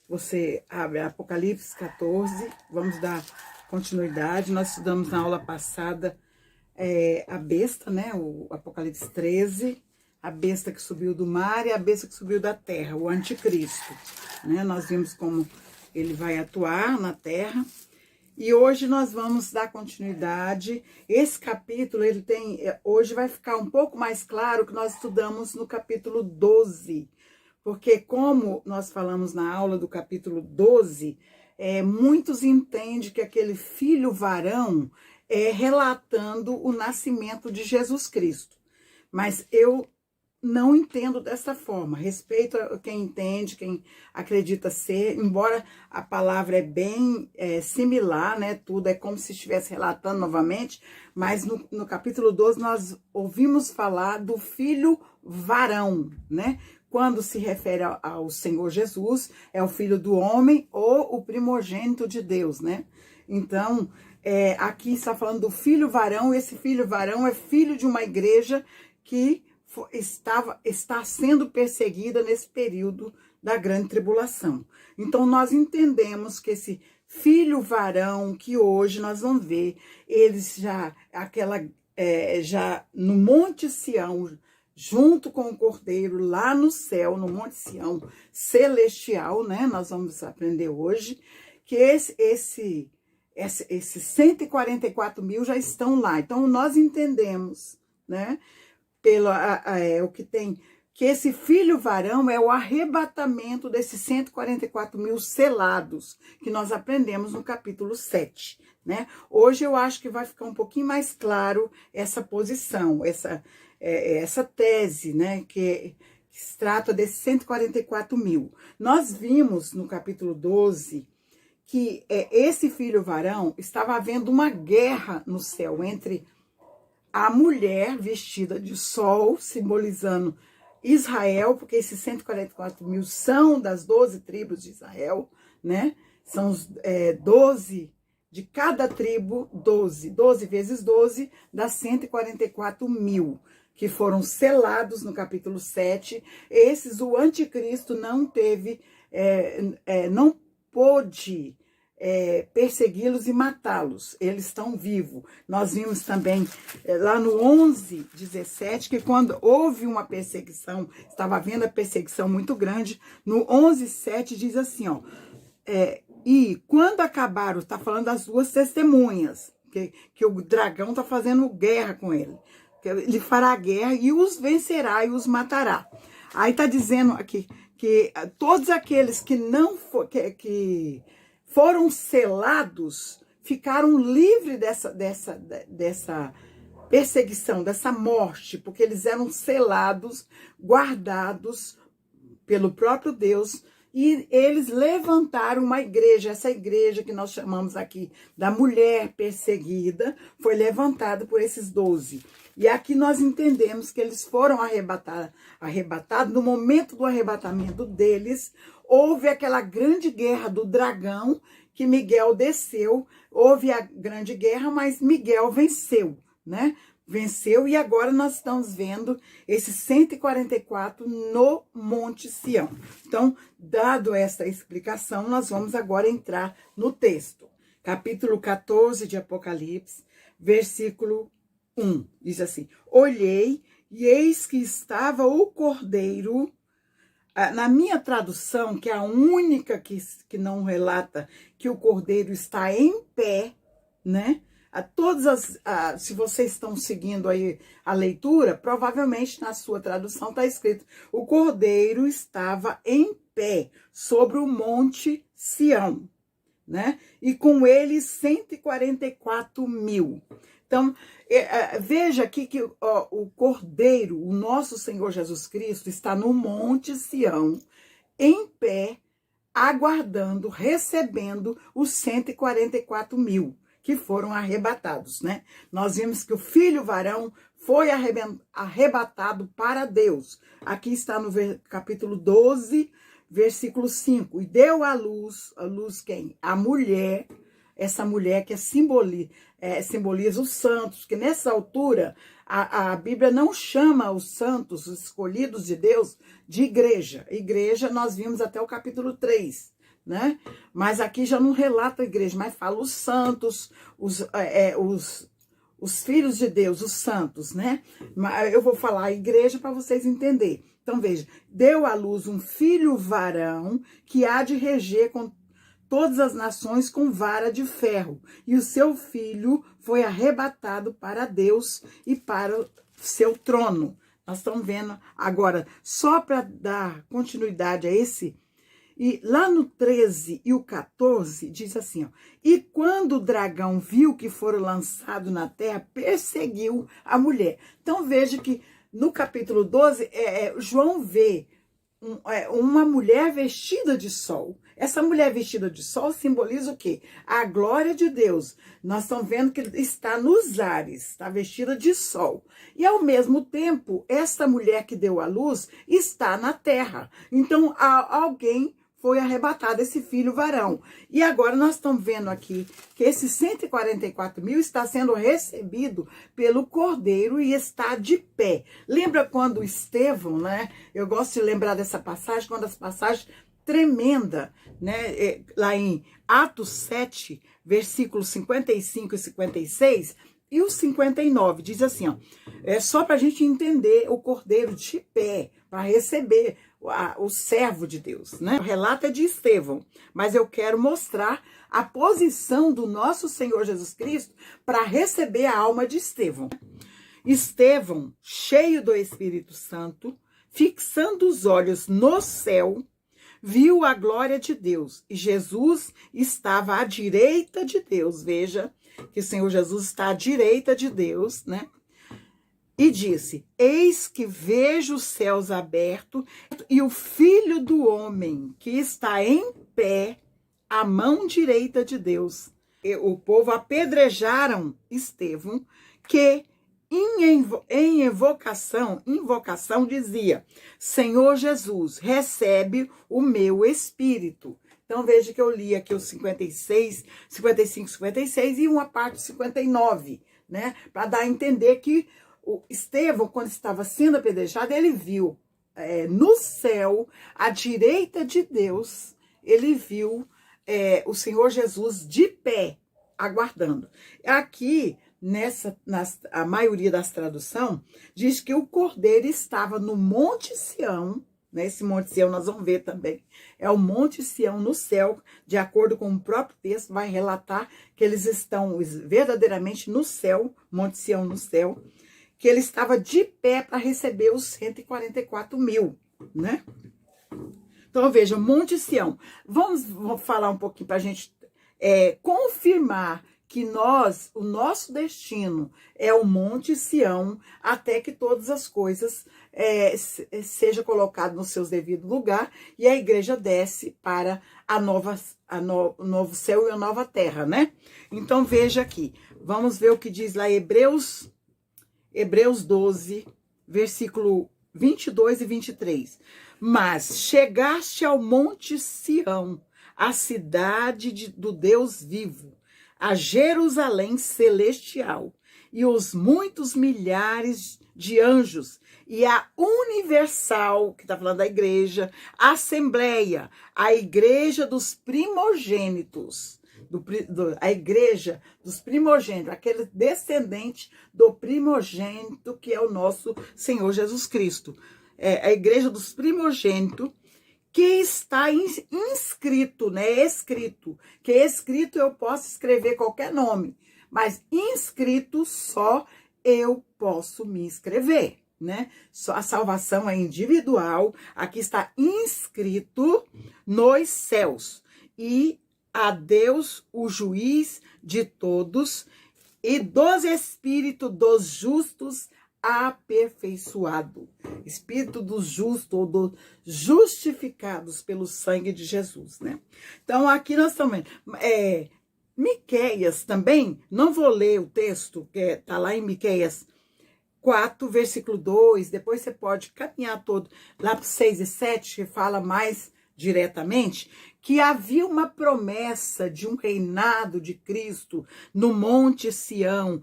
Você abre Apocalipse 14, vamos dar continuidade. Nós estudamos na aula passada a besta, né? O Apocalipse 13, a besta que subiu do mar e a besta que subiu da terra, o anticristo, né? Nós vimos como ele vai atuar na terra. E hoje nós vamos dar continuidade. Esse capítulo, hoje vai ficar um pouco mais claro que nós estudamos no capítulo 12. Porque como nós falamos na aula do capítulo 12, muitos entendem que aquele filho varão é relatando o nascimento de Jesus Cristo. Mas eu não entendo dessa forma. Respeito a quem entende, quem acredita ser, embora a palavra é bem similar, né? Tudo é como se estivesse relatando novamente, mas no capítulo 12 nós ouvimos falar do filho varão, né? Quando se refere ao Senhor Jesus, é o filho do homem ou o primogênito de Deus, né? Então, aqui está falando do filho varão, e esse filho varão é filho de uma igreja que está sendo perseguida nesse período da grande tribulação. Então, nós entendemos que esse filho varão, que hoje nós vamos ver, eles já no Monte Sião, junto com o Cordeiro, lá no céu, no Monte Sião celestial, né? Nós vamos aprender hoje que esses 144 mil já estão lá. Então, nós entendemos, né? O que tem, que esse filho varão é o arrebatamento desses 144 mil selados, que nós aprendemos no capítulo 7, né? Hoje eu acho que vai ficar um pouquinho mais claro essa posição, essa tese, né, que se trata desses 144 mil. Nós vimos no capítulo 12 que esse filho varão estava havendo uma guerra no céu entre a mulher vestida de sol, simbolizando Israel, porque esses 144 mil são das 12 tribos de Israel, né? São os 12 de cada tribo, 12 vezes 12, dá 144 mil, que foram selados no capítulo 7. Esses, o anticristo não teve, não pôde persegui-los e matá-los, eles estão vivos. Nós vimos também lá no 11:17 que quando houve uma perseguição, estava havendo a perseguição muito grande, no 11:7 diz assim, ó, e quando acabaram, está falando das duas testemunhas, que o dragão está fazendo guerra com ele, que ele fará guerra e os vencerá e os matará. Aí está dizendo aqui que todos aqueles que não que foram selados, ficaram livres dessa perseguição, dessa morte, porque eles eram selados, guardados pelo próprio Deus, e eles levantaram uma igreja. Essa igreja que nós chamamos aqui da mulher perseguida, foi levantada por esses 12. E aqui nós entendemos que eles foram arrebatados. No momento do arrebatamento deles, houve aquela grande guerra do dragão, que Miguel desceu. Houve a grande guerra, mas Miguel venceu, né? Venceu, e agora nós estamos vendo esses 144 no Monte Sião. Então, dado essa explicação, nós vamos agora entrar no texto. Capítulo 14 de Apocalipse, versículo 1. Diz assim: olhei, e eis que estava o Cordeiro. Na minha tradução, que é a única que não relata que o Cordeiro está em pé, né? Se vocês estão seguindo aí a leitura, provavelmente na sua tradução está escrito: o Cordeiro estava em pé sobre o Monte Sião, né? E com ele 144 mil. Então, veja aqui que o Cordeiro, o nosso Senhor Jesus Cristo, está no Monte Sião, em pé, aguardando, recebendo os 144 mil que foram arrebatados, né? Nós vimos que o filho varão foi arrebatado para Deus. Aqui está no capítulo 12, versículo 5, e deu à luz quem? A mulher, essa mulher que simboliza os santos, que nessa altura a Bíblia não chama os santos, os escolhidos de Deus, de igreja. Igreja nós vimos até o capítulo 3, né? Mas aqui já não relata a igreja, mas fala os santos, os filhos de Deus, os santos, né? Eu vou falar a igreja para vocês entenderem. Então, veja, deu à luz um filho varão que há de reger com todas as nações com vara de ferro. E o seu filho foi arrebatado para Deus e para o seu trono. Nós estamos vendo agora, só para dar continuidade a esse. E lá no 13 e o 14, diz assim, ó, e quando o dragão viu que foram lançados na terra, perseguiu a mulher. Então veja que no capítulo 12, João vê uma mulher vestida de sol. Essa mulher vestida de sol simboliza o quê? A glória de Deus. Nós estamos vendo que está nos ares, está vestida de sol. E ao mesmo tempo, essa mulher que deu à luz está na terra. Então, alguém foi arrebatado, esse filho varão. E agora nós estamos vendo aqui que esse 144 mil está sendo recebido pelo Cordeiro e está de pé. Lembra quando Estevão, né? Eu gosto de lembrar dessa passagem, uma das passagens tremenda, né? Lá em Atos 7, versículos 55 e 56, e o 59, diz assim, ó, só para a gente entender o Cordeiro de pé, para receber o servo de Deus, né? O relato é de Estevão, mas eu quero mostrar a posição do nosso Senhor Jesus Cristo para receber a alma de Estevão. Estevão, cheio do Espírito Santo, fixando os olhos no céu, viu a glória de Deus e Jesus estava à direita de Deus. Veja que o Senhor Jesus está à direita de Deus, né? E disse, eis que vejo os céus abertos e o Filho do Homem que está em pé à mão direita de Deus. E o povo apedrejaram Estevão, que em invocação dizia, Senhor Jesus, recebe o meu espírito. Então veja que eu li aqui os 56, 55, 56 e uma parte 59, né? Para dar a entender que o Estevão, quando estava sendo apedrejado, ele viu no céu, à direita de Deus, ele viu o Senhor Jesus de pé, aguardando. Aqui, a maioria das traduções, diz que o Cordeiro estava no Monte Sião, né? Esse Monte Sião nós vamos ver também. É o Monte Sião no céu, de acordo com o próprio texto, vai relatar que eles estão verdadeiramente no céu, Monte Sião no céu, que ele estava de pé para receber os 144 mil, né? Então, veja, Monte Sião. Vamos falar um pouquinho para a gente confirmar que o nosso destino é o Monte Sião, até que todas as coisas sejam colocadas no seu devido lugar e a igreja desce para o novo céu e a nova terra, né? Então, veja aqui. Vamos ver o que diz lá Hebreus 12, versículo 22 e 23. Mas chegaste ao Monte Sião, a cidade do Deus vivo, a Jerusalém celestial, e os muitos milhares de anjos, e a universal, que está falando da igreja, assembleia, a igreja dos primogênitos, a igreja dos primogênitos, aquele descendente do primogênito que é o nosso Senhor Jesus Cristo. A igreja dos primogênitos, que está inscrito, né? Escrito. Que escrito eu posso escrever qualquer nome, mas inscrito só eu posso me inscrever, né? Só a salvação é individual. Aqui está inscrito nos céus. E a Deus, o juiz de todos, e dos espíritos dos justos aperfeiçoado. Espírito dos justos ou dos justificados pelo sangue de Jesus, né? Então, aqui nós estamos vendo. Miqueias também, não vou ler o texto, que está lá em Miqueias 4, versículo 2, depois você pode caminhar todo lá para 6 e 7, que fala mais diretamente, que havia uma promessa de um reinado de Cristo no Monte Sião,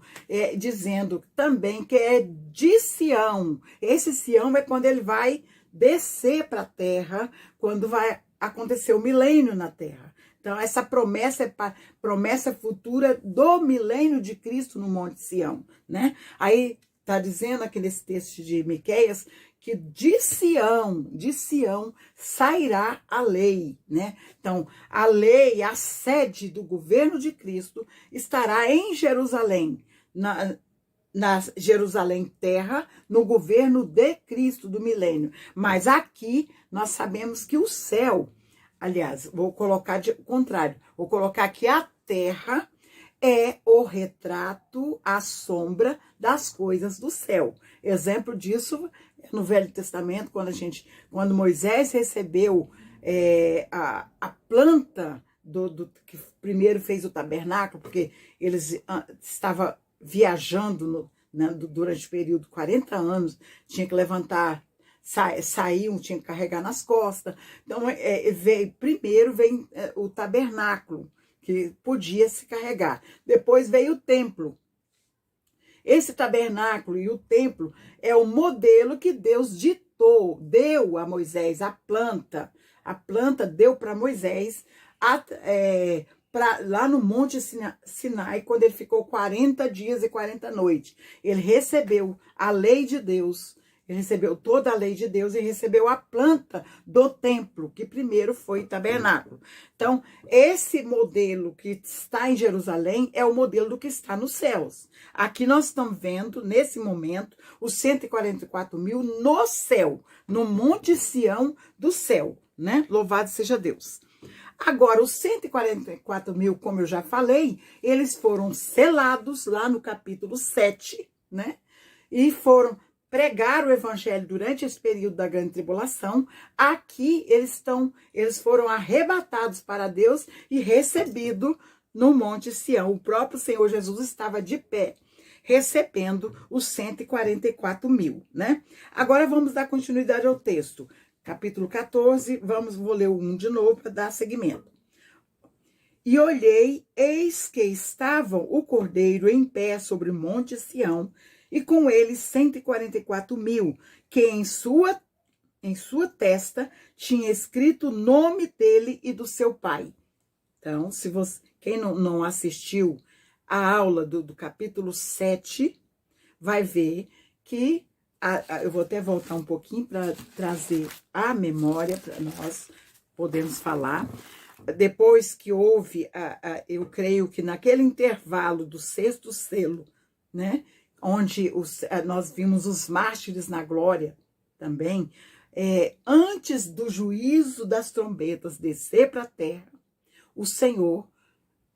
dizendo também que é de Sião. Esse Sião é quando ele vai descer para a terra, quando vai acontecer o milênio na terra. Então, essa promessa é promessa futura do milênio de Cristo no Monte Sião, né? Aí está dizendo aqui nesse texto de Miqueias que de Sião sairá a lei, né? Então, a lei, a sede do governo de Cristo estará em Jerusalém, na Jerusalém terra, no governo de Cristo do milênio. Mas aqui nós sabemos que o céu, aliás, vou colocar de contrário, vou colocar que a terra é o retrato, a sombra das coisas do céu. Exemplo disso no Velho Testamento, quando Moisés recebeu a planta que primeiro fez o tabernáculo, porque eles estavam viajando durante o período de 40 anos, tinha que levantar, saíam, tinha que carregar nas costas. Então, primeiro vem o tabernáculo, que podia se carregar. Depois veio o templo. Esse tabernáculo e o templo é o modelo que Deus deu a Moisés, a planta. A planta deu para Moisés lá no Monte Sinai, quando ele ficou 40 dias e 40 noites. Ele recebeu a lei de Deus, ele recebeu toda a lei de Deus e recebeu a planta do templo, que primeiro foi tabernáculo. Então, esse modelo que está em Jerusalém é o modelo do que está nos céus. Aqui nós estamos vendo, nesse momento, os 144 mil no céu, no Monte Sião do céu, né? Louvado seja Deus. Agora, os 144 mil, como eu já falei, eles foram selados lá no capítulo 7, né? E pregaram o evangelho durante esse período da grande tribulação. Aqui eles foram arrebatados para Deus e recebidos no Monte Sião. O próprio Senhor Jesus estava de pé, recebendo os 144 mil, né? Agora vamos dar continuidade ao texto. Capítulo 14, vou ler o 1 de novo para dar seguimento. E olhei, eis que estavam o cordeiro em pé sobre o Monte Sião, e com ele 144 mil, que em sua testa tinha escrito o nome dele e do seu pai. Então, quem não assistiu a aula do capítulo 7, vai ver que, eu vou até voltar um pouquinho para trazer a memória para nós podermos falar. Depois que houve, eu creio que naquele intervalo do 6º selo, né, onde nós vimos os mártires na glória também, antes do juízo das trombetas descer para a terra, o Senhor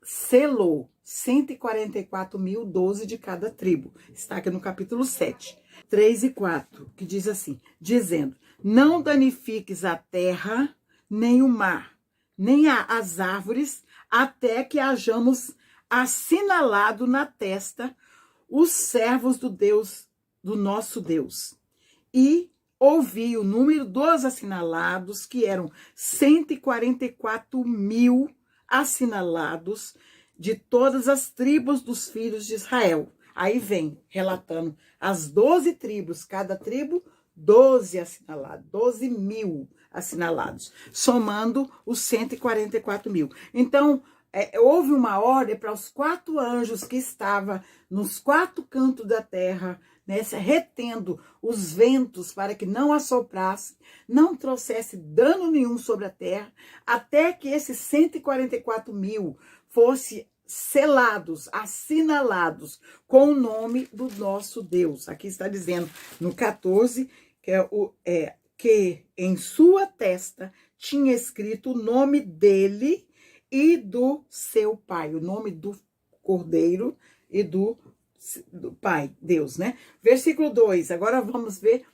selou 144 mil, 12 de cada tribo. Está aqui no capítulo 7, 3 e 4, que diz assim, dizendo, não danifiques a terra, nem o mar, nem as árvores, até que hajamos assinalado na testa os servos do nosso Deus. E ouvi o número dos assinalados, que eram 144 mil assinalados de todas as tribos dos filhos de Israel. Aí vem relatando as 12 tribos, cada tribo 12 assinalados, 12 mil assinalados, somando os 144 mil. Então, houve uma ordem para os 4 anjos que estavam nos 4 cantos da terra, né, retendo os ventos para que não assoprasse, não trouxesse dano nenhum sobre a terra, até que esses 144 mil fossem selados, assinalados com o nome do nosso Deus. Aqui está dizendo no 14 que em sua testa tinha escrito o nome dele e do seu pai, o nome do Cordeiro e do Pai, Deus, né? Versículo 2, agora vamos ver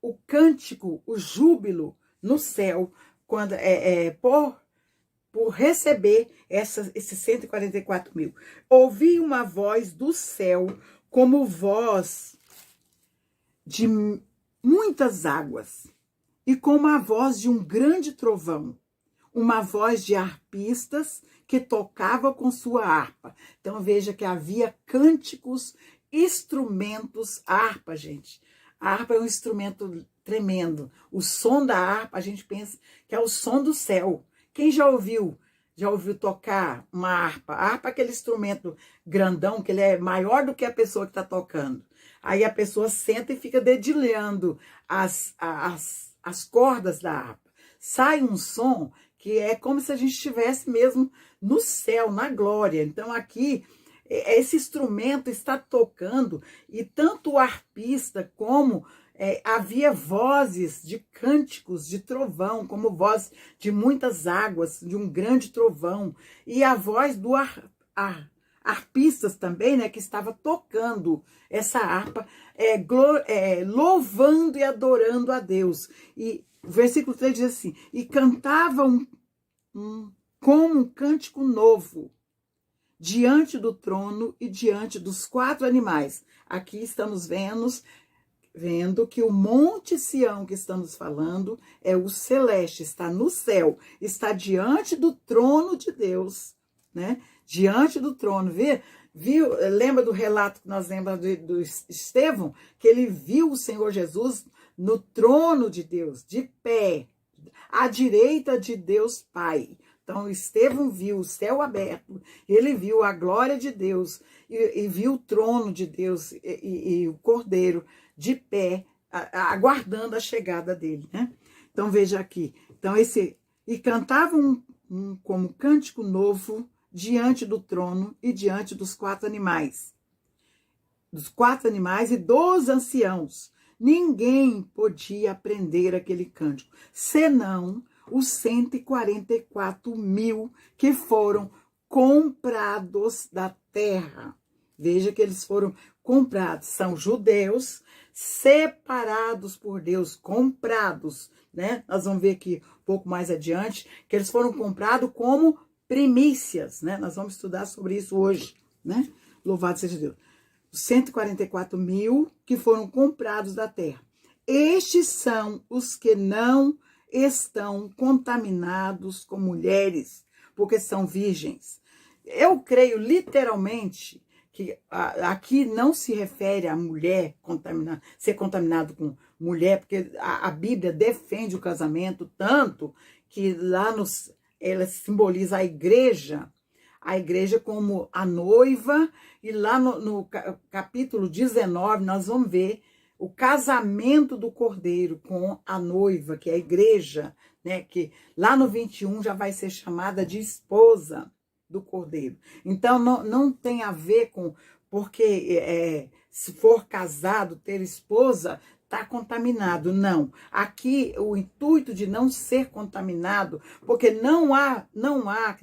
o cântico, o júbilo no céu, quando por receber esses 144 mil. Ouvi uma voz do céu, como voz de muitas águas, e como a voz de um grande trovão. uma voz de harpistas que tocava com sua harpa. Então veja que havia cânticos, instrumentos, harpa, gente. A harpa é um instrumento tremendo. O som da harpa, a gente pensa que é o som do céu. Quem já ouviu? Já ouviu tocar uma harpa? A harpa é aquele instrumento grandão, que ele é maior do que a pessoa que está tocando. Aí a pessoa senta e fica dedilhando as cordas da harpa. Sai um som que é como se a gente estivesse mesmo no céu, na glória. Então aqui, esse instrumento está tocando, e tanto o harpista como havia vozes de cânticos de trovão, como voz de muitas águas, de um grande trovão, e a voz do harpistas também, né, que estava tocando essa harpa, louvando e adorando a Deus. E o versículo 3 diz assim: e cantavam como um cântico novo diante do trono e diante dos 4 animais. Aqui estamos vendo que o Monte Sião que estamos falando é o celeste, está no céu, está diante do trono de Deus, né? Diante do trono. Lembra do relato que nós lembramos do Estevão? Que ele viu o Senhor Jesus no trono de Deus, de pé, à direita de Deus Pai. Então, Estevão viu o céu aberto, ele viu a glória de Deus, e viu o trono de Deus e o Cordeiro de pé, aguardando a chegada dele, né? Então, veja aqui. Então, e cantavam como cântico novo diante do trono e diante dos 4 animais. Dos 4 animais e dos anciãos. Ninguém podia aprender aquele cântico, senão os 144 mil que foram comprados da terra. Veja que eles foram comprados. São judeus, separados por Deus, comprados, né? Nós vamos ver aqui um pouco mais adiante que eles foram comprados como primícias, né? Nós vamos estudar sobre isso hoje, né? Louvado seja Deus. Os 144 mil que foram comprados da terra. Estes são os que não estão contaminados com mulheres, porque são virgens. Eu creio literalmente que aqui não se refere a mulher ser contaminado com mulher, porque a Bíblia defende o casamento tanto que lá ela simboliza a igreja como a noiva, e lá no capítulo 19 nós vamos ver o casamento do Cordeiro com a noiva, que é a igreja, né? Que lá no 21 já vai ser chamada de esposa do Cordeiro. Então, não tem a ver com, porque se for casado, ter esposa, está contaminado. Não. Aqui, o intuito de não ser contaminado, porque não há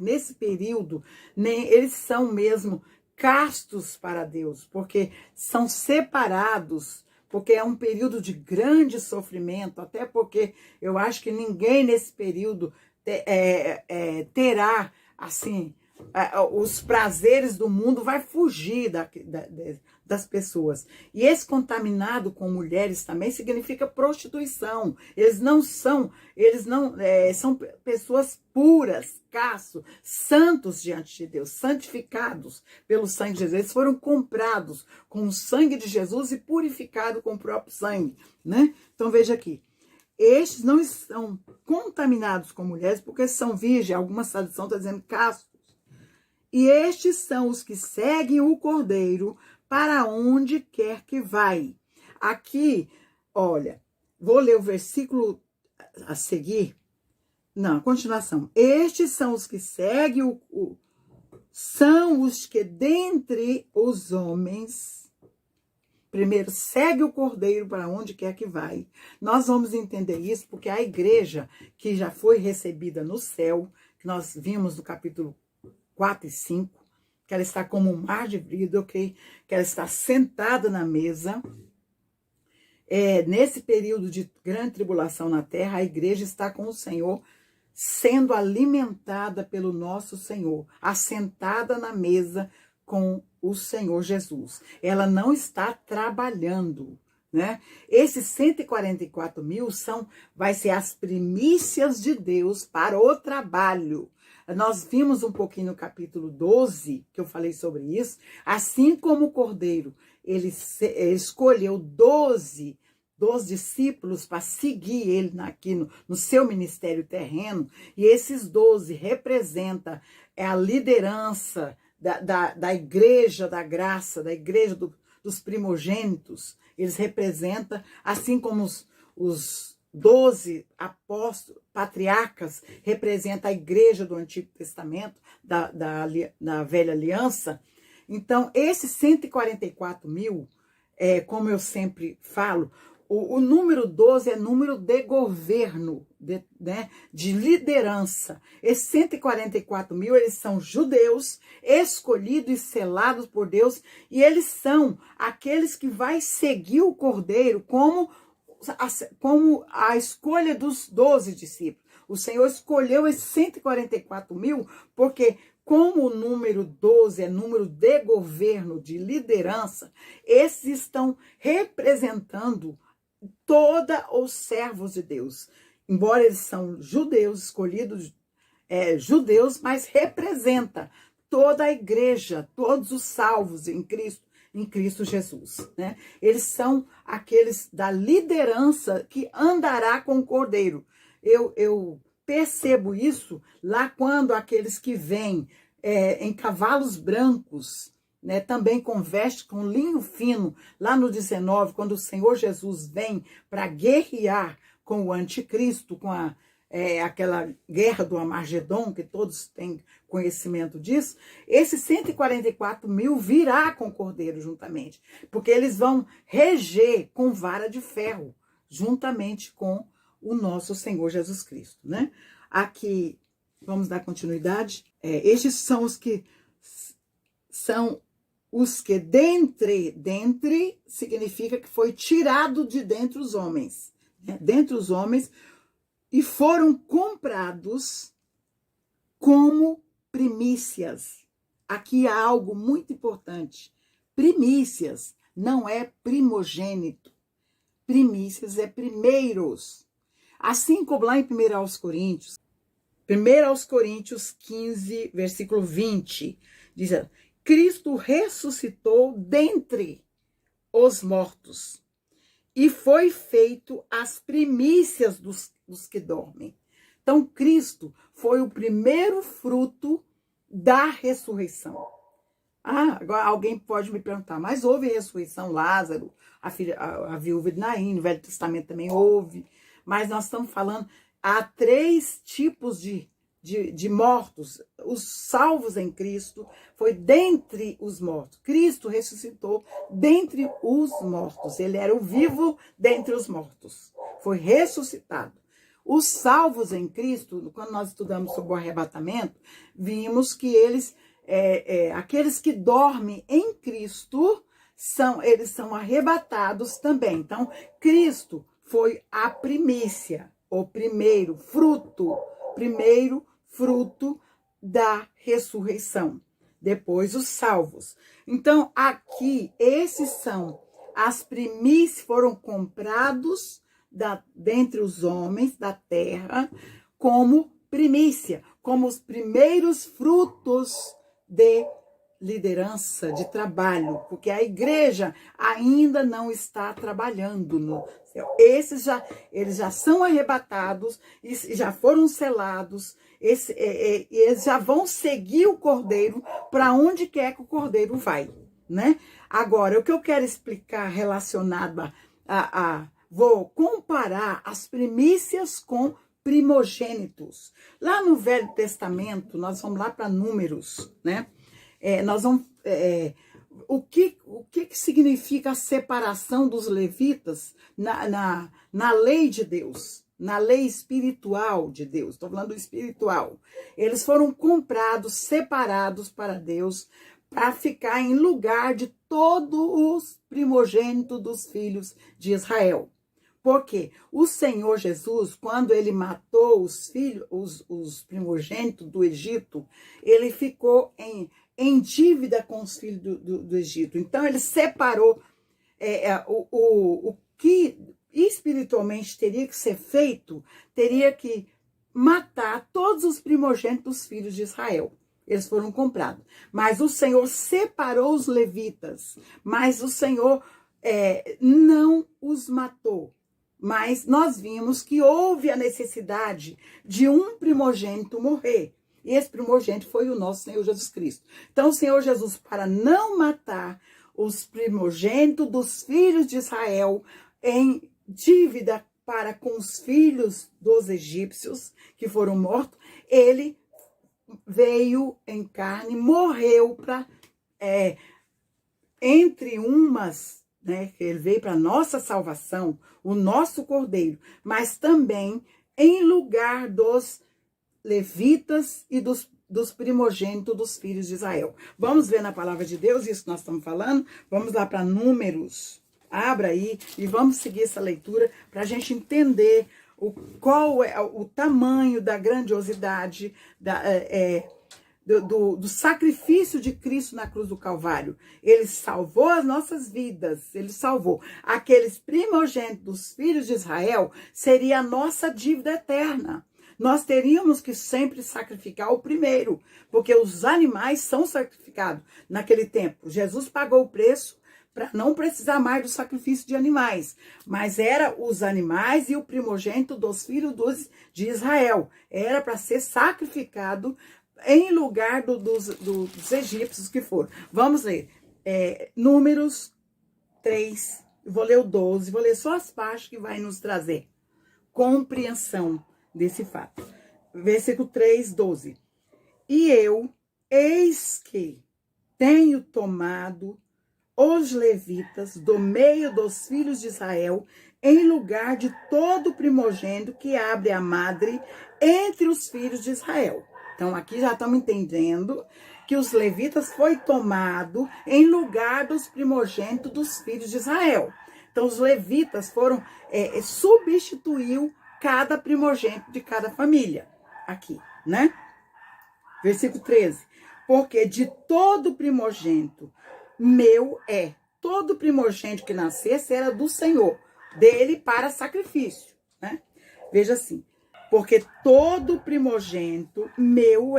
nesse período, nem eles são mesmo castos para Deus, porque são separados, porque é um período de grande sofrimento, até porque eu acho que ninguém nesse período terá, assim, os prazeres do mundo, vai fugir das pessoas. E esse contaminado com mulheres também significa prostituição. São pessoas puras, castos, santos diante de Deus, santificados pelo sangue de Jesus. Eles foram comprados com o sangue de Jesus e purificados com o próprio sangue, né? Então veja aqui. Estes não estão contaminados com mulheres porque são virgens. Algumas traduções estão dizendo castos. E estes são os que seguem o Cordeiro para onde quer que vai. Aqui, olha, vou ler o versículo a seguir. Não, a continuação. Estes são os que seguem são os que dentre os homens, primeiro, segue o Cordeiro para onde quer que vai. Nós vamos entender isso porque a igreja que já foi recebida no céu, que nós vimos no capítulo 4 e 5, que ela está como um mar de vidro, ok? Que ela está sentada na mesa. Nesse período de grande tribulação na terra, a igreja está com o Senhor, sendo alimentada pelo nosso Senhor, assentada na mesa com o Senhor Jesus. Ela não está trabalhando, né? Esses 144 mil vai ser as primícias de Deus para o trabalho. Nós vimos um pouquinho no capítulo 12, que eu falei sobre isso. Assim como o Cordeiro, ele escolheu 12 discípulos para seguir ele aqui no seu ministério terreno, e esses 12 representam a liderança da igreja da graça, da igreja dos primogênitos. Eles representam, assim como os 12 apóstolos, patriarcas, representam a igreja do Antigo Testamento, da Velha Aliança. Então, esses 144 mil, como eu sempre falo, o número 12 é número de governo, de liderança. Esses 144 mil, eles são judeus, escolhidos e selados por Deus, e eles são aqueles que vai seguir o Cordeiro como a escolha dos 12 discípulos. O Senhor escolheu esses 144 mil porque, como o número 12 é número de governo, de liderança, esses estão representando todos os servos de Deus. Embora eles são judeus, escolhidos judeus, mas representa toda a igreja, todos os salvos em Cristo Jesus, né? Eles são aqueles da liderança que andará com o Cordeiro. Eu percebo isso lá quando aqueles que vêm em cavalos brancos, né, também com veste com linho fino, lá no 19, quando o Senhor Jesus vem para guerrear com o anticristo, com aquela guerra do Armagedon, que todos têm conhecimento disso, esses 144 mil virá com o Cordeiro juntamente, porque eles vão reger com vara de ferro, juntamente com o nosso Senhor Jesus Cristo, né? Aqui, vamos dar continuidade. Estes são os que dentre significa que foi tirado de dentre os homens, né? Dentre os homens, e foram comprados como primícias. Aqui há algo muito importante. Primícias não é primogênito. Primícias é primeiros. Assim como lá em 1 aos Coríntios 15, versículo 20, diz: Cristo ressuscitou dentre os mortos e foi feito as primícias dos que dormem. Então, Cristo foi o primeiro fruto da ressurreição. Agora alguém pode me perguntar, mas houve ressurreição, Lázaro, a viúva de Naim, no Velho Testamento também houve, mas nós estamos falando, há 3 tipos de mortos. Os salvos em Cristo foi dentre os mortos. Cristo ressuscitou dentre os mortos. Ele era o vivo dentre os mortos. Foi ressuscitado. Os salvos em Cristo, quando nós estudamos sobre o arrebatamento, vimos que aqueles que dormem em Cristo, eles são arrebatados também. Então, Cristo foi a primícia, o primeiro fruto da ressurreição. Depois os salvos. Então, aqui, esses são as primícias, foram comprados dentre os homens da terra como primícia, como os primeiros frutos de liderança, de trabalho, porque a igreja ainda não está trabalhando no céu. Eles já são arrebatados, e já foram selados, eles já vão seguir o Cordeiro para onde quer que o Cordeiro vai, né? Agora, o que eu quero explicar relacionado vou comparar as primícias com primogênitos. Lá no Velho Testamento, nós vamos lá para Números, né? Nós vamos... o que significa a separação dos levitas na lei de Deus, na lei espiritual de Deus? Estou falando do espiritual. Eles foram comprados, separados para Deus, para ficar em lugar de todos os primogênitos dos filhos de Israel. Porque o Senhor Jesus, quando ele matou os primogênitos do Egito, ele ficou em dívida com os filhos do Egito. Então, ele separou o que espiritualmente teria que ser feito, teria que matar todos os primogênitos dos filhos de Israel. Eles foram comprados. Mas o Senhor separou os levitas, mas o Senhor não os matou. Mas nós vimos que houve a necessidade de um primogênito morrer. E esse primogênito foi o nosso Senhor Jesus Cristo. Então, o Senhor Jesus, para não matar os primogênitos dos filhos de Israel em dívida para com os filhos dos egípcios que foram mortos, ele veio em carne, morreu para entre umas, né, que ele veio para nossa salvação, o nosso cordeiro, mas também em lugar dos levitas e dos primogênitos dos filhos de Israel. Vamos ver na palavra de Deus isso que nós estamos falando? Vamos lá para Números. Abra aí e vamos seguir essa leitura para a gente entender qual é o tamanho da grandiosidade do sacrifício de Cristo na cruz do Calvário. Ele salvou as nossas vidas, ele salvou aqueles primogênitos dos filhos de Israel, seria a nossa dívida eterna. Nós teríamos que sempre sacrificar o primeiro, porque os animais são sacrificados naquele tempo. Jesus pagou o preço para não precisar mais do sacrifício de animais, mas era os animais e o primogênito dos filhos de Israel. Era para ser sacrificado em lugar dos egípcios que foram. Vamos ler. Números 3, vou ler o 12, vou ler só as partes que vai nos trazer compreensão desse fato. Versículo 3, 12. E eu, eis que tenho tomado os levitas do meio dos filhos de Israel, em lugar de todo primogênito que abre a madre entre os filhos de Israel. Então, aqui já estamos entendendo que os levitas foi tomado em lugar dos primogênitos dos filhos de Israel. Então, os levitas foram, substituiu cada primogênito de cada família. Aqui, né? Versículo 13. Porque de todo primogênito meu todo primogênito que nascesse era do Senhor, dele para sacrifício, né? Veja assim, porque todo primogênito meu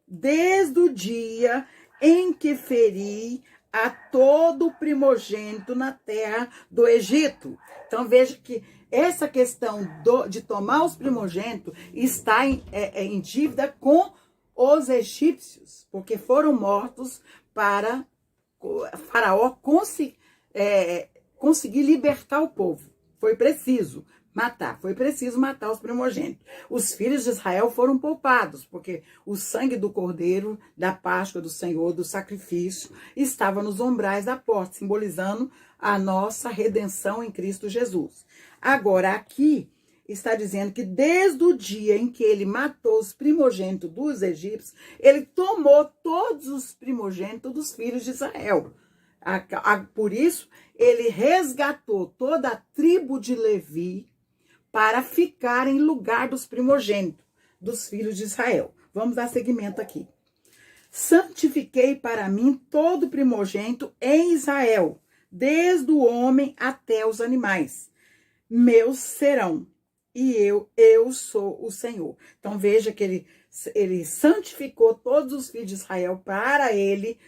desde o dia em que feri a todo primogênito na terra do Egito. Então veja que essa questão de tomar os primogênitos está em dívida com os egípcios, porque foram mortos para Faraó conseguir libertar o povo. Foi preciso matar os primogênitos. Os filhos de Israel foram poupados, porque o sangue do cordeiro, da Páscoa do Senhor, do sacrifício, estava nos umbrais da porta, simbolizando a nossa redenção em Cristo Jesus. Agora, aqui está dizendo que desde o dia em que ele matou os primogênitos dos egípcios, ele tomou todos os primogênitos dos filhos de Israel. Por isso, ele resgatou toda a tribo de Levi para ficar em lugar dos primogênitos dos filhos de Israel. Vamos dar seguimento aqui. Santifiquei para mim todo primogênito em Israel, desde o homem até os animais. Meus serão. E eu sou o Senhor. Então veja que ele santificou todos os filhos de Israel para ele,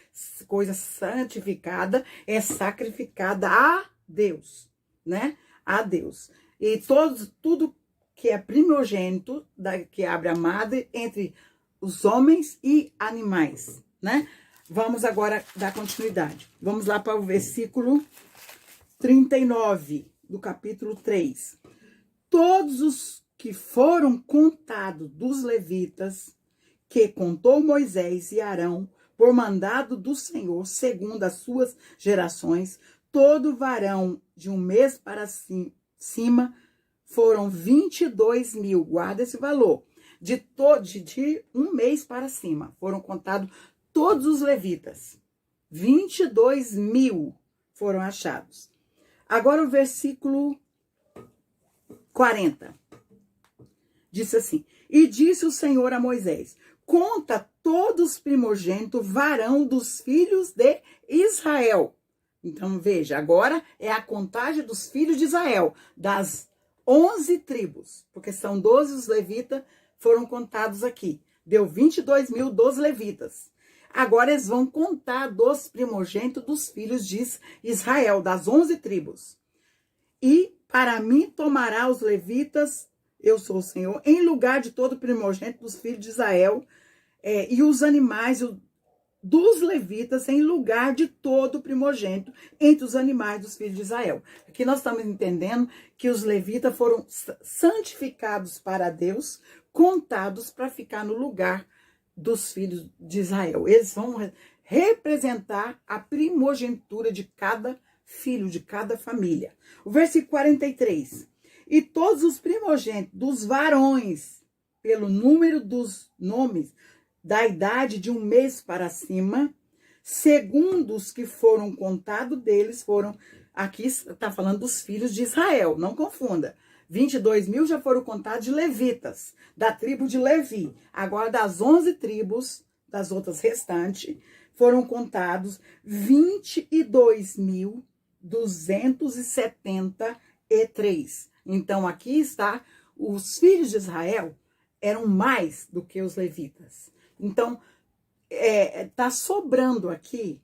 coisa santificada, é sacrificada a Deus, né? A Deus. E tudo que é primogênito, que abre a madre entre os homens e animais, né? Vamos agora dar continuidade. Vamos lá para o versículo 39 do capítulo 3. Todos os que foram contados dos levitas, que contou Moisés e Arão, por mandado do Senhor, segundo as suas gerações, todo varão de um mês para cima, foram 22 mil. Guarda esse valor. De um mês para cima, foram contados todos os levitas. 22 mil foram achados. Agora o versículo 40. Disse assim: e disse o Senhor a Moisés: conta todos os primogênitos varão dos filhos de Israel. Então, veja, agora é a contagem dos filhos de Israel, das 11 tribos, porque são 12 os levitas, foram contados aqui. Deu 22 mil dos levitas. Agora eles vão contar dos primogênitos dos filhos de Israel, das 11 tribos. E para mim tomará os levitas, eu sou o Senhor, em lugar de todo primogênito dos filhos de Israel, e os animais dos levitas em lugar de todo primogênito entre os animais dos filhos de Israel. Aqui nós estamos entendendo que os levitas foram santificados para Deus, contados para ficar no lugar dos filhos de Israel. Eles vão representar a primogenitura de cada filho, de cada família. O versículo 43. E todos os primogênitos dos varões, pelo número dos nomes, da idade de 1 mês para cima, segundo os que foram contados deles, foram, aqui está falando dos filhos de Israel, não confunda. 22 mil já foram contados de levitas, da tribo de Levi. Agora, das 11 tribos, das outras restantes, foram contados 22.273. Então, aqui está, os filhos de Israel eram mais do que os levitas. Então, tá sobrando aqui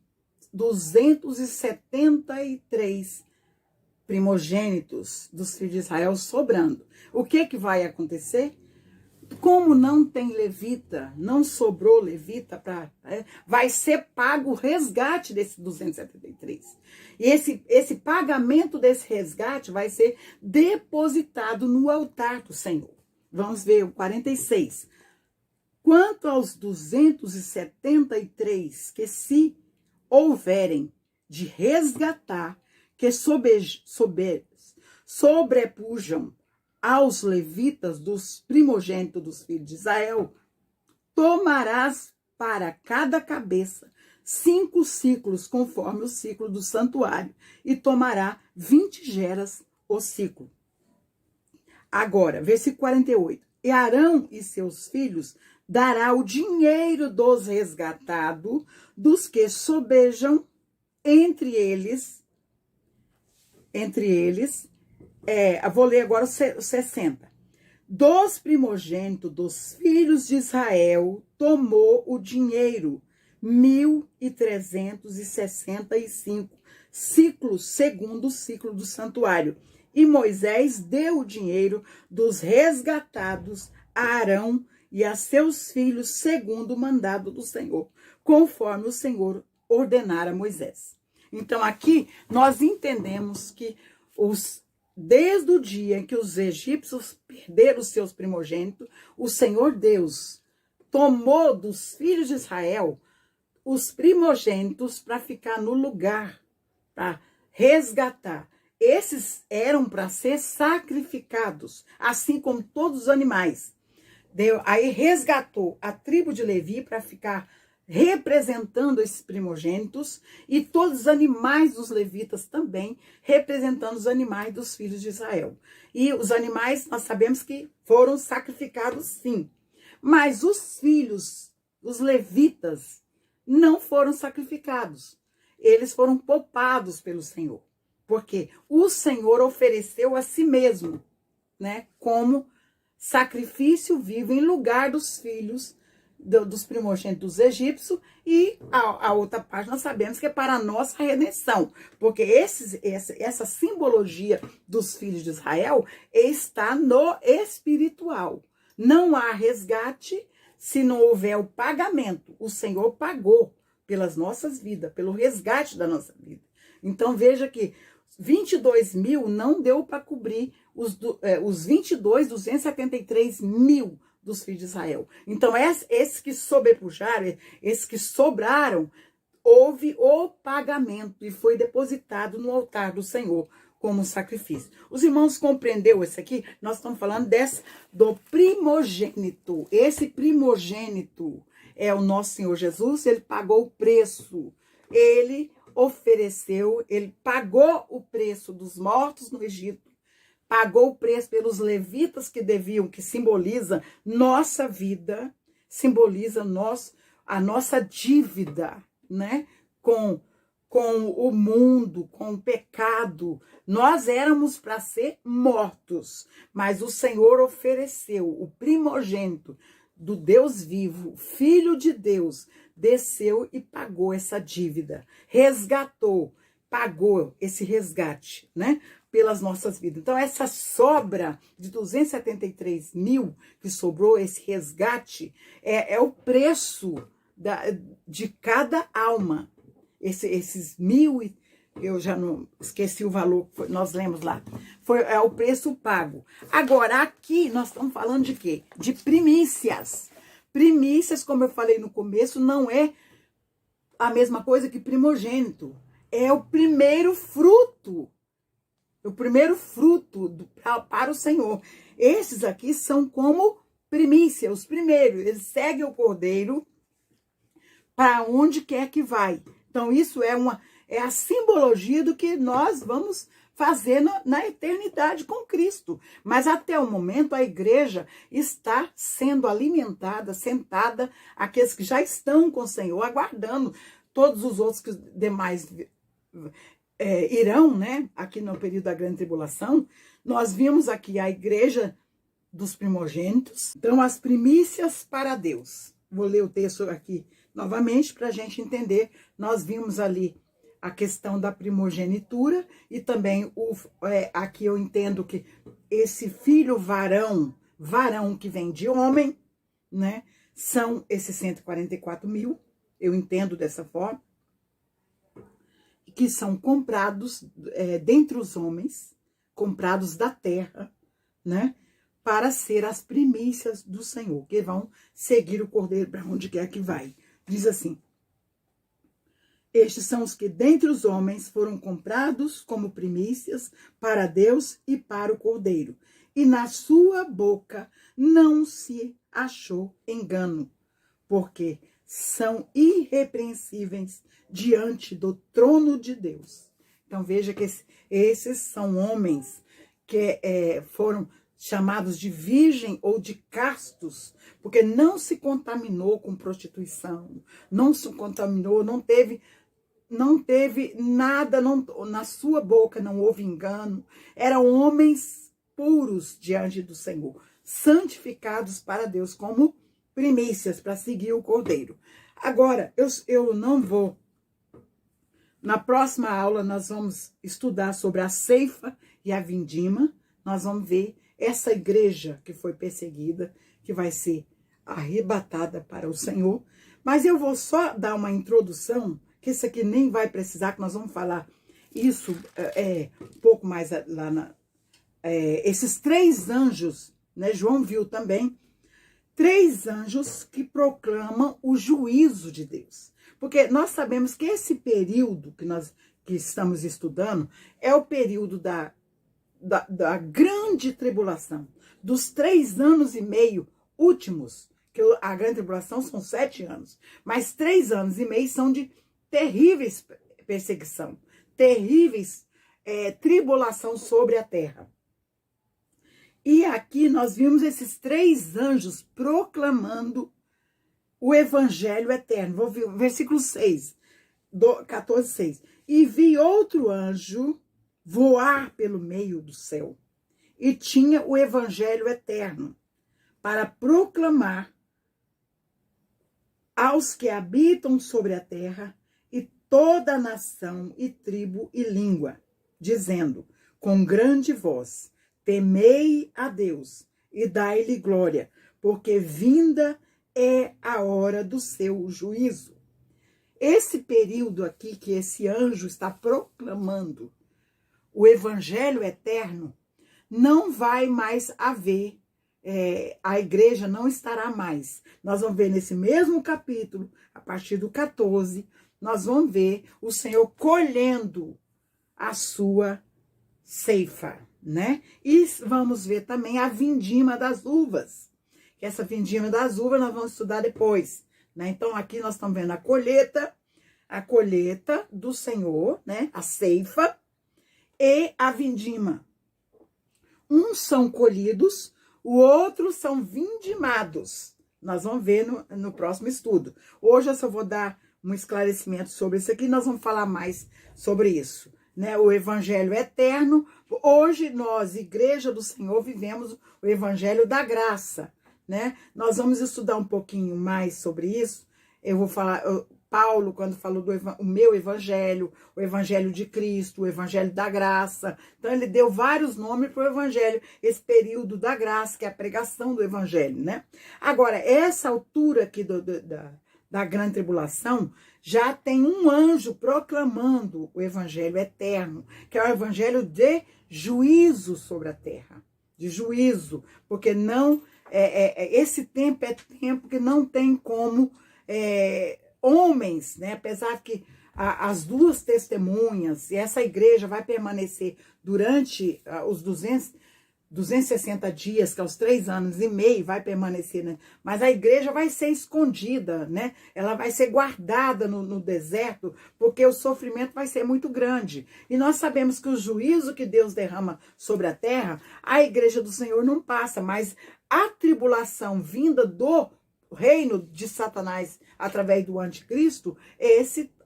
273 primogênitos dos filhos de Israel sobrando. O que vai acontecer? Como não tem levita, não sobrou levita, vai ser pago o resgate desses 273. E esse pagamento desse resgate vai ser depositado no altar do Senhor. Vamos ver o 46. Quanto aos 273 que se houverem de resgatar, que sobrepujam aos levitas dos primogênitos dos filhos de Israel, tomarás para cada cabeça 5 ciclos, conforme o ciclo do santuário, e tomará 20 geras o ciclo. Agora, versículo 48. E Arão e seus filhos dará o dinheiro dos resgatados, dos que sobejam entre eles, vou ler agora o 60. Dos primogênitos dos filhos de Israel, tomou o dinheiro 1.365 ciclos, segundo o ciclo do santuário. E Moisés deu o dinheiro dos resgatados a Arão e a seus filhos, segundo o mandado do Senhor, conforme o Senhor ordenara a Moisés. Então, aqui nós entendemos que desde o dia em que os egípcios perderam os seus primogênitos, o Senhor Deus tomou dos filhos de Israel os primogênitos para ficar no lugar, para resgatar. Esses eram para ser sacrificados, assim como todos os animais. Aí resgatou a tribo de Levi para ficar representando esses primogênitos, e todos os animais dos levitas também representando os animais dos filhos de Israel. E os animais, nós sabemos que foram sacrificados sim, mas os filhos, os levitas, não foram sacrificados. Eles foram poupados pelo Senhor, porque o Senhor ofereceu a si mesmo, né, como sacrifício vivo em lugar dos filhos dos primogênitos dos egípcios, e a outra parte nós sabemos que é para a nossa redenção, porque essa simbologia dos filhos de Israel está no espiritual. Não há resgate se não houver o pagamento. O Senhor pagou pelas nossas vidas, pelo resgate da nossa vida. Então veja que 22 mil não deu para cobrir os 273 mil dos filhos de Israel. Então, esses que sobrepujaram, esses que sobraram, houve o pagamento e foi depositado no altar do Senhor como sacrifício. Os irmãos compreenderam isso aqui? Nós estamos falando do primogênito. Esse primogênito é o nosso Senhor Jesus. Ele pagou o preço. Ele ofereceu, ele pagou o preço dos mortos no Egito, pagou o preço pelos levitas que deviam, que simboliza nossa vida, simboliza a nossa dívida, né, com com o mundo, com o pecado. Nós éramos para ser mortos, mas o Senhor ofereceu o primogênito do Deus vivo, Filho de Deus, desceu e pagou essa dívida, resgatou, pagou esse resgate, né? Pelas nossas vidas. Então, essa sobra de 273 mil que sobrou, esse resgate, é o preço de cada alma. Esses mil, eu já não esqueci o valor que nós lemos lá, é o preço pago. Agora, aqui nós estamos falando de quê? De primícias. Primícias, como eu falei no começo, não é a mesma coisa que primogênito. É o primeiro fruto. O primeiro fruto para o Senhor. Esses aqui são como primícia, os primeiros. Eles seguem o cordeiro para onde quer que vai. Então, isso é a simbologia do que nós vamos fazer na eternidade com Cristo. Mas até o momento a igreja está sendo alimentada, sentada, aqueles que já estão com o Senhor, aguardando todos os outros que demais irão, né? Aqui no período da grande tribulação, nós vimos aqui a igreja dos primogênitos. Então, as primícias para Deus. Vou ler o texto aqui novamente para a gente entender. Nós vimos ali a questão da primogenitura e também aqui eu entendo que esse filho varão que vem de homem, né? São esses 144 mil, eu entendo dessa forma, que são comprados dentre os homens, comprados da terra, né? Para ser as primícias do Senhor, que vão seguir o cordeiro para onde quer que vai. Diz assim: estes são os que dentre os homens foram comprados como primícias para Deus e para o cordeiro. E na sua boca não se achou engano, porque são irrepreensíveis diante do trono de Deus. Então veja que esses são homens que foram chamados de virgem ou de castos, porque não se contaminou com prostituição, não se contaminou, não teve nada, na sua boca não houve engano. Eram homens puros diante do Senhor, santificados para Deus como primícias para seguir o cordeiro. Agora, eu não vou. Na próxima aula nós vamos estudar sobre a ceifa e a vindima. Nós vamos ver essa igreja que foi perseguida, que vai ser arrebatada para o Senhor. Mas eu vou só dar uma introdução, que isso aqui nem vai precisar, que nós vamos falar isso um pouco mais lá esses 3 anjos, né? João viu também 3 anjos que proclamam o juízo de Deus. Porque nós sabemos que esse período que estamos estudando é o período da grande tribulação, dos 3 anos e meio últimos, que a grande tribulação são 7 anos, mas 3 anos e meio são de terríveis perseguição, terríveis tribulação sobre a terra. E aqui nós vimos esses 3 anjos proclamando o evangelho eterno. Vou ver o versículo 6, 14, 6. E vi outro anjo voar pelo meio do céu, e tinha o evangelho eterno, para proclamar aos que habitam sobre a terra, e toda nação, e tribo, e língua, dizendo com grande voz: temei a Deus, e dai-lhe glória, porque vinda é a hora do seu juízo. Esse período aqui que esse anjo está proclamando o evangelho eterno, não vai mais haver, a igreja não estará mais. Nós vamos ver nesse mesmo capítulo, a partir do 14, nós vamos ver o Senhor colhendo a sua ceifa, né? E vamos ver também a vindima das uvas. Essa vindima das uvas nós vamos estudar depois, né? Então aqui nós estamos vendo a colheita do Senhor, né? A ceifa e a vindima. Uns são colhidos, o outro são vindimados. Nós vamos ver no próximo estudo. Hoje eu só vou dar um esclarecimento sobre isso aqui, nós vamos falar mais sobre isso, né? O evangelho eterno. Hoje nós, Igreja do Senhor, vivemos o evangelho da graça, né? Nós vamos estudar um pouquinho mais sobre isso. Eu vou falar, Paulo, quando falou o meu evangelho, o evangelho de Cristo, o evangelho da graça. Então, ele deu vários nomes para o evangelho, esse período da graça, que é a pregação do evangelho, né? Agora, essa altura aqui da grande tribulação, já tem um anjo proclamando o evangelho eterno, que é o evangelho de juízo sobre a terra, de juízo, porque não esse tempo é tempo que não tem como homens, né? Apesar que as duas testemunhas, e essa igreja vai permanecer durante os 260 dias, que é os 3 anos e meio, vai permanecer, né? Mas a igreja vai ser escondida, né? Ela vai ser guardada no deserto, porque o sofrimento vai ser muito grande. E nós sabemos que o juízo que Deus derrama sobre a terra, a igreja do Senhor não passa, mas a tribulação vinda do reino de Satanás através do anticristo,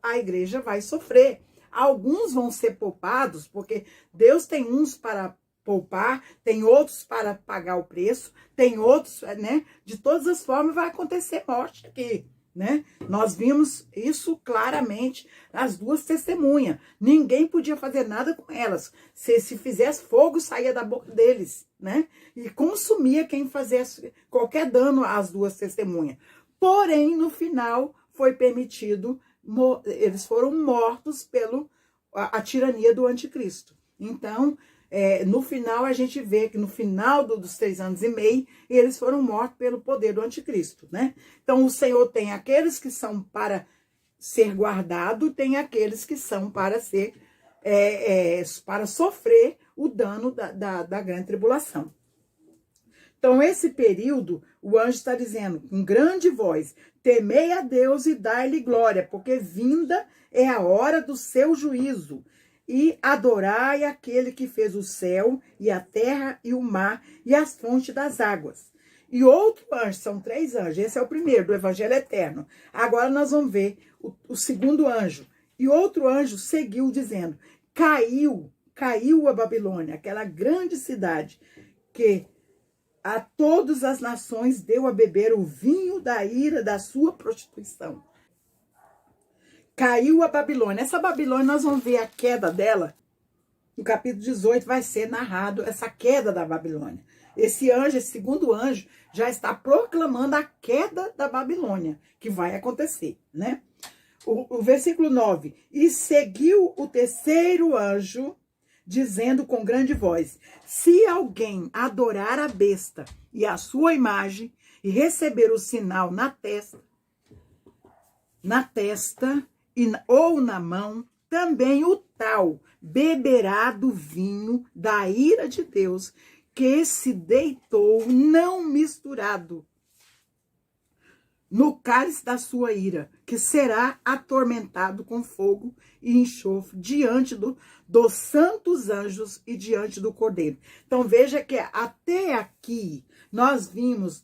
a igreja vai sofrer. Alguns vão ser poupados, porque Deus tem uns para poupar, tem outros para pagar o preço, tem outros, né? De todas as formas vai acontecer morte aqui, né? Nós vimos isso claramente nas duas testemunhas. Ninguém podia fazer nada com elas. Se fizesse fogo, saía da boca deles, né? E consumia quem fizesse qualquer dano às duas testemunhas. Porém, no final, foi permitido, eles foram mortos pela tirania do anticristo. Então, no final, a gente vê que no final dos 3 anos e meio, eles foram mortos pelo poder do anticristo, né? Então, o Senhor tem aqueles que são para ser guardado, tem aqueles que são para para sofrer o dano da grande tribulação. Então, esse período, o anjo está dizendo, com grande voz, temei a Deus e dai-lhe glória, porque vinda é a hora do seu juízo. E adorai aquele que fez o céu e a terra e o mar e as fontes das águas. E outro anjo, são 3 anjos, esse é o primeiro, do evangelho eterno. Agora nós vamos ver o segundo anjo. E outro anjo seguiu dizendo, caiu a Babilônia, aquela grande cidade que a todas as nações deu a beber o vinho da ira da sua prostituição. Caiu a Babilônia. Essa Babilônia, nós vamos ver a queda dela. No capítulo 18 vai ser narrado essa queda da Babilônia. Esse anjo, esse segundo anjo, já está proclamando a queda da Babilônia, que vai acontecer, né? O versículo 9. E seguiu o terceiro anjo, dizendo com grande voz, se alguém adorar a besta e a sua imagem, e receber o sinal na testa, ou na mão, também o tal beberá do vinho da ira de Deus, que se deitou não misturado no cálice da sua ira, que será atormentado com fogo e enxofre diante dos santos anjos e diante do Cordeiro. Então veja que até aqui nós vimos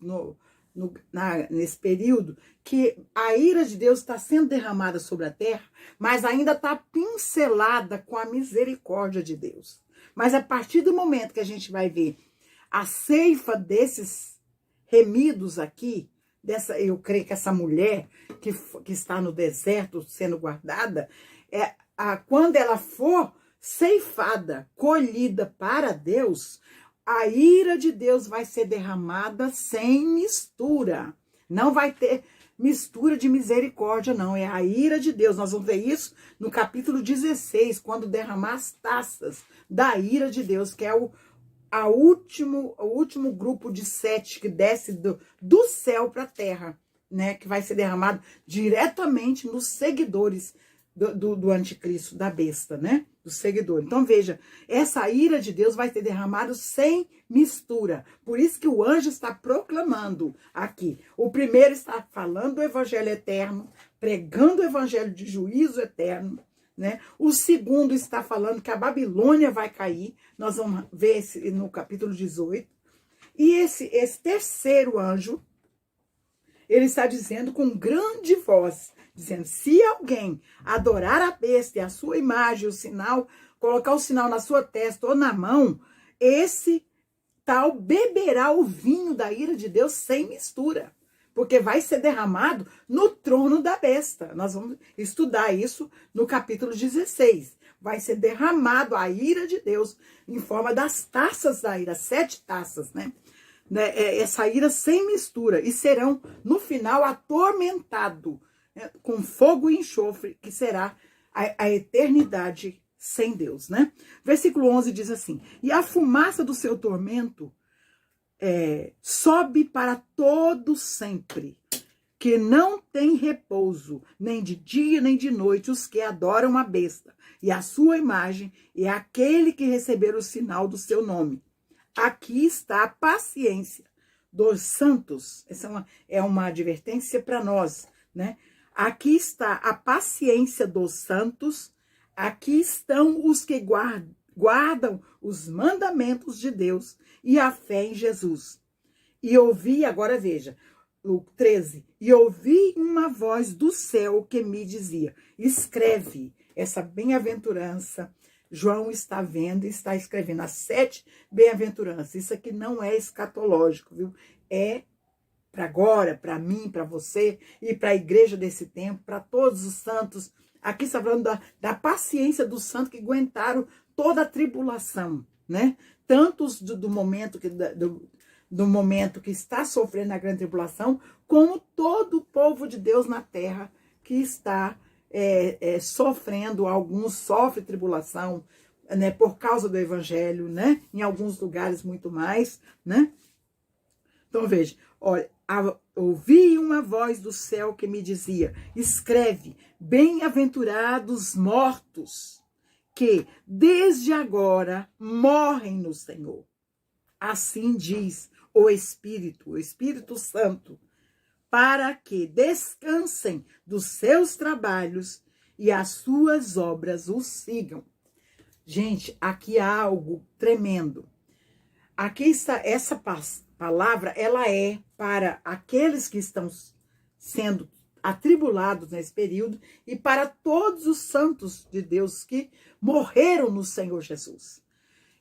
nesse período que a ira de Deus está sendo derramada sobre a terra, mas ainda está pincelada com a misericórdia de Deus. Mas a partir do momento que a gente vai ver a ceifa desses remidos aqui, eu creio que essa mulher que está no deserto sendo guardada, quando ela for ceifada, colhida para Deus, a ira de Deus vai ser derramada sem mistura. Não vai ter mistura de misericórdia, não. É a ira de Deus. Nós vamos ver isso no capítulo 16, quando derramar as taças da ira de Deus, que é o último grupo de 7 que desce do céu para a terra, né? Que vai ser derramado diretamente nos seguidores do anticristo, da besta, né? Do seguidor. Então, veja, essa ira de Deus vai ser derramada sem mistura. Por isso que o anjo está proclamando aqui. O primeiro está falando do evangelho eterno, pregando o evangelho de juízo eterno, né? O segundo está falando que a Babilônia vai cair. Nós vamos ver no capítulo 18. E esse terceiro anjo, ele está dizendo com grande voz, dizendo, se alguém adorar a besta e a sua imagem, o sinal, colocar o sinal na sua testa ou na mão, esse tal beberá o vinho da ira de Deus sem mistura, porque vai ser derramado no trono da besta. Nós vamos estudar isso no capítulo 16. Vai ser derramado a ira de Deus em forma das taças da ira, 7 taças, né? Essa ira sem mistura, e serão, no final, atormentado, né, com fogo e enxofre, que será a eternidade sem Deus, né? Versículo 11 diz assim, e a fumaça do seu tormento sobe para todo sempre, que não tem repouso, nem de dia nem de noite, os que adoram a besta, e a sua imagem, e aquele que receber o sinal do seu nome. Aqui está a paciência dos santos. Essa é uma advertência para nós, né? Aqui está a paciência dos santos. Aqui estão os que guardam os mandamentos de Deus e a fé em Jesus. E ouvi, agora veja, o 13. E ouvi uma voz do céu que me dizia, escreve essa bem-aventurança. João está vendo e está escrevendo as 7 bem-aventuranças. Isso aqui não é escatológico, viu? É para agora, para mim, para você e para a igreja desse tempo, para todos os santos. Aqui está falando da paciência dos santos que aguentaram toda a tribulação, né? Tantos do momento do momento que está sofrendo a grande tribulação, como todo o povo de Deus na terra que está sofrendo. Alguns sofrem tribulação, né, por causa do evangelho, né? Em alguns lugares muito mais, né? Então veja, olha, ouvi uma voz do céu que me dizia, escreve, bem-aventurados mortos, que desde agora morrem no Senhor. Assim diz o Espírito Santo, para que descansem dos seus trabalhos e as suas obras os sigam. Gente, aqui há algo tremendo. Aqui está essa palavra, ela é para aqueles que estão sendo atribulados nesse período e para todos os santos de Deus que morreram no Senhor Jesus.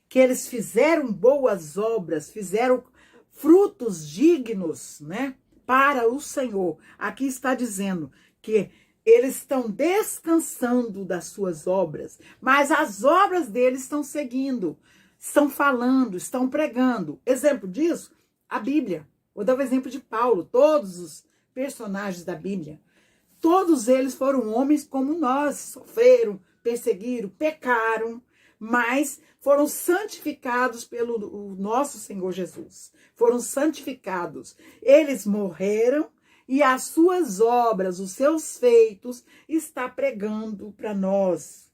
Que eles fizeram boas obras, fizeram frutos dignos, né, para o Senhor. Aqui está dizendo que eles estão descansando das suas obras, mas as obras deles estão seguindo, estão falando, estão pregando. Exemplo disso, a Bíblia. Vou dar o exemplo de Paulo. Todos os personagens da Bíblia, todos eles foram homens como nós, sofreram, perseguiram, pecaram, mas foram santificados pelo nosso Senhor Jesus. Foram santificados. Eles morreram e as suas obras, os seus feitos, está pregando para nós,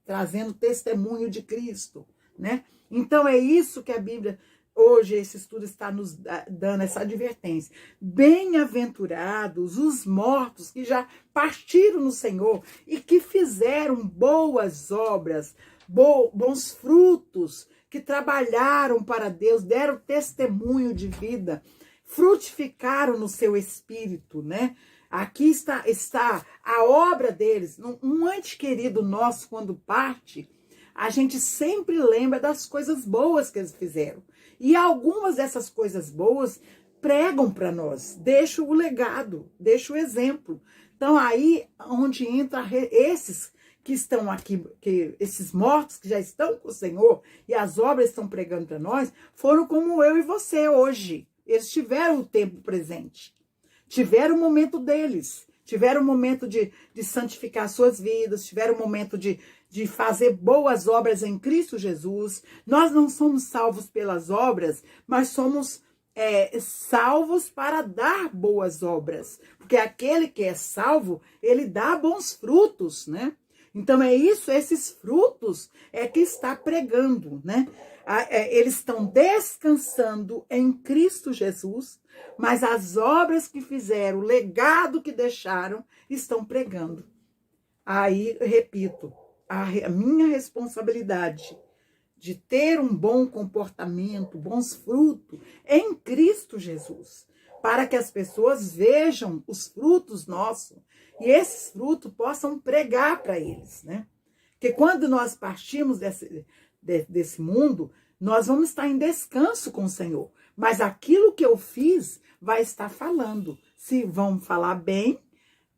trazendo testemunho de Cristo, né? Então é isso que a Bíblia, hoje esse estudo está nos dando essa advertência. Bem-aventurados os mortos que já partiram no Senhor e que fizeram boas obras, bons frutos, que trabalharam para Deus, deram testemunho de vida, frutificaram no seu espírito, né? Aqui está a obra deles. Um ente querido nosso, quando parte, a gente sempre lembra das coisas boas que eles fizeram. E algumas dessas coisas boas pregam para nós, deixam o legado, deixam o exemplo. Então aí onde entra esses que estão aqui, esses mortos que já estão com o Senhor e as obras estão pregando para nós, foram como eu e você hoje. Eles tiveram o tempo presente, tiveram o momento deles, tiveram o momento de santificar suas vidas, tiveram o momento de fazer boas obras em Cristo Jesus. Nós não somos salvos pelas obras, mas somos salvos para dar boas obras, porque aquele que é salvo, ele dá bons frutos, né? Então é isso, esses frutos é que está pregando, né? Eles estão descansando em Cristo Jesus, mas as obras que fizeram, o legado que deixaram, estão pregando. Aí, repito, a minha responsabilidade de ter um bom comportamento, bons frutos em Cristo Jesus, para que as pessoas vejam os frutos nossos e esses frutos possam pregar para eles, né? Porque quando nós partimos desse mundo, nós vamos estar em descanso com o Senhor. Mas aquilo que eu fiz vai estar falando. Se vão falar bem,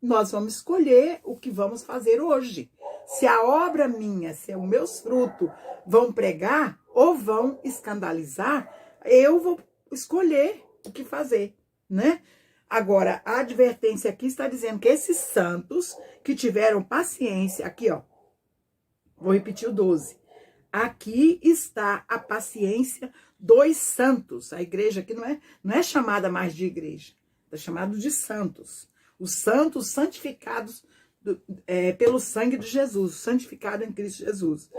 nós vamos escolher o que vamos fazer hoje. Se a obra minha, se os meus frutos vão pregar ou vão escandalizar, eu vou escolher o que fazer, né? Agora, a advertência aqui está dizendo que esses santos que tiveram paciência, aqui ó, vou repetir o 12. Aqui está a paciência dos santos. A igreja aqui não é chamada mais de igreja, é chamada de santos. Os santos santificados pelo sangue de Jesus, santificado em Cristo Jesus.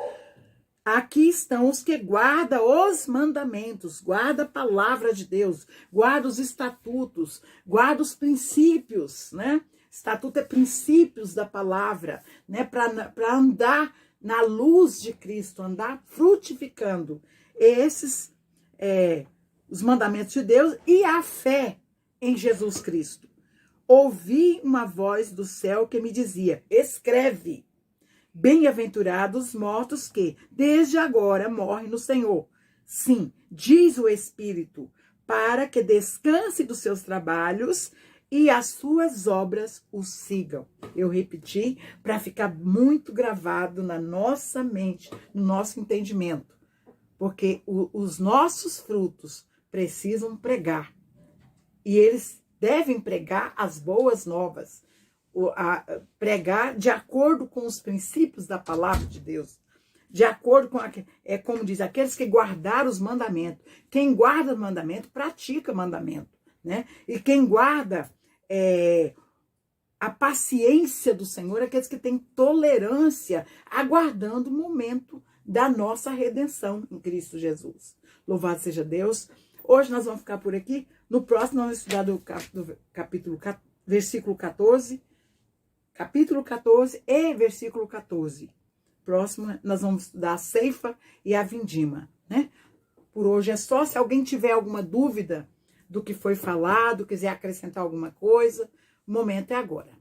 Aqui estão os que guardam os mandamentos, guardam a palavra de Deus, guardam os estatutos, guardam os princípios, né? Estatuto é princípios da palavra, né? Para andar na luz de Cristo, andar frutificando esses, os mandamentos de Deus e a fé em Jesus Cristo. Ouvi uma voz do céu que me dizia, escreve, bem-aventurados os mortos que, desde agora, morrem no Senhor. Sim, diz o Espírito, para que descanse dos seus trabalhos e as suas obras o sigam. Eu repeti para ficar muito gravado na nossa mente, no nosso entendimento. Porque os nossos frutos precisam pregar. E eles devem pregar as boas novas. Pregar de acordo com os princípios da palavra de Deus. De acordo com, como diz, aqueles que guardaram os mandamentos. Quem guarda o mandamento, pratica o mandamento. Né? E quem guarda a paciência do Senhor, aqueles que têm tolerância, aguardando o momento da nossa redenção em Cristo Jesus. Louvado seja Deus. Hoje nós vamos ficar por aqui. No próximo, nós vamos estudar do versículo 14. Capítulo 14 e versículo 14. Próximo, nós vamos estudar a ceifa e a vindima, né? Por hoje é só. Se alguém tiver alguma dúvida do que foi falado, quiser acrescentar alguma coisa, o momento é agora.